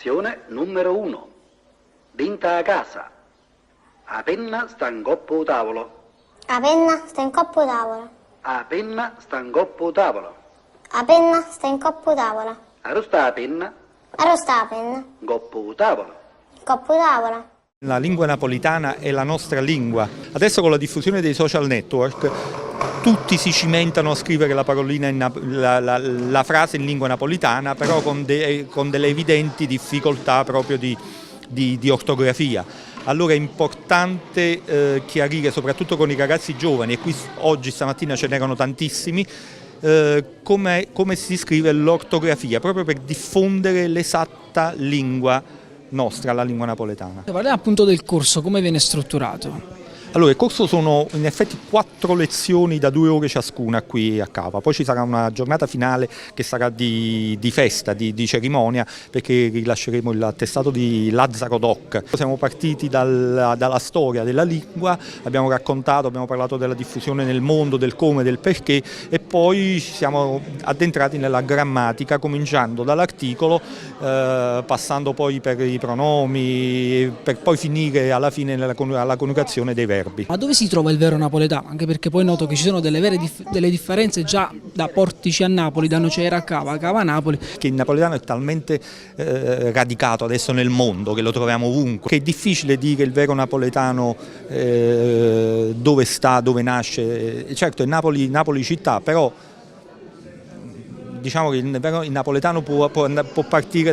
Lezione numero 1. Vinta a casa. A penna sta in coppo tavolo. A penna sta in coppo tavola. A penna sta in coppo tavolo. A penna sta in coppo tavola. Arrosta a penna, Arrosta la penna. in coppo tavolo. In coppo tavola. La lingua napolitana è la nostra lingua. Adesso con la diffusione dei social network tutti si cimentano a scrivere la parolina la frase in lingua napolitana, però con delle evidenti difficoltà proprio di ortografia. Allora è importante chiarire, soprattutto con i ragazzi giovani, e qui oggi stamattina ce n'erano tantissimi, come si scrive l'ortografia, proprio per diffondere l'esatta lingua nostra, la lingua napoletana. Parliamo appunto del corso, come viene strutturato? Allora, il corso sono in effetti 4 lezioni da 2 ore ciascuna qui a Cava, poi ci sarà una giornata finale che sarà di festa, di cerimonia, perché rilasceremo il attestato di Lazzaro Doc. Siamo partiti dalla storia della lingua, abbiamo parlato della diffusione nel mondo, del come, del perché, e poi ci siamo addentrati nella grammatica, cominciando dall'articolo, passando poi per i pronomi, per poi finire alla fine alla coniugazione dei verbi. Ma dove si trova il vero napoletano? Anche perché poi noto che ci sono delle differenze già da Portici a Napoli, da Nocera a Cava, Cava a Napoli. Che il napoletano è talmente radicato adesso nel mondo, che lo troviamo ovunque, che è difficile dire il vero napoletano dove sta, dove nasce. Certo è Napoli città, però diciamo che il napoletano può partire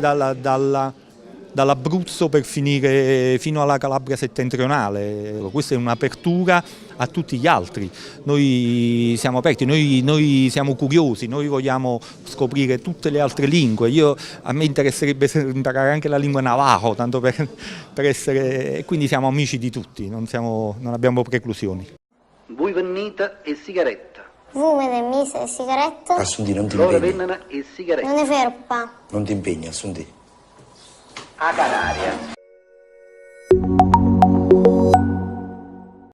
dall'Abruzzo per finire fino alla Calabria settentrionale. Questa è un'apertura a tutti gli altri. Noi siamo aperti, noi siamo curiosi, noi vogliamo scoprire tutte le altre lingue. A me interesserebbe imparare anche la lingua navajo, tanto per essere. Quindi siamo amici di tutti, non abbiamo preclusioni. Voi venite e sigaretta. Vume del mise e sigaretta. Assunti, non ti Loro impegni. vennano e sigaretta. Non è vero, papà. Non ti impegni, Assunti. A Canaria.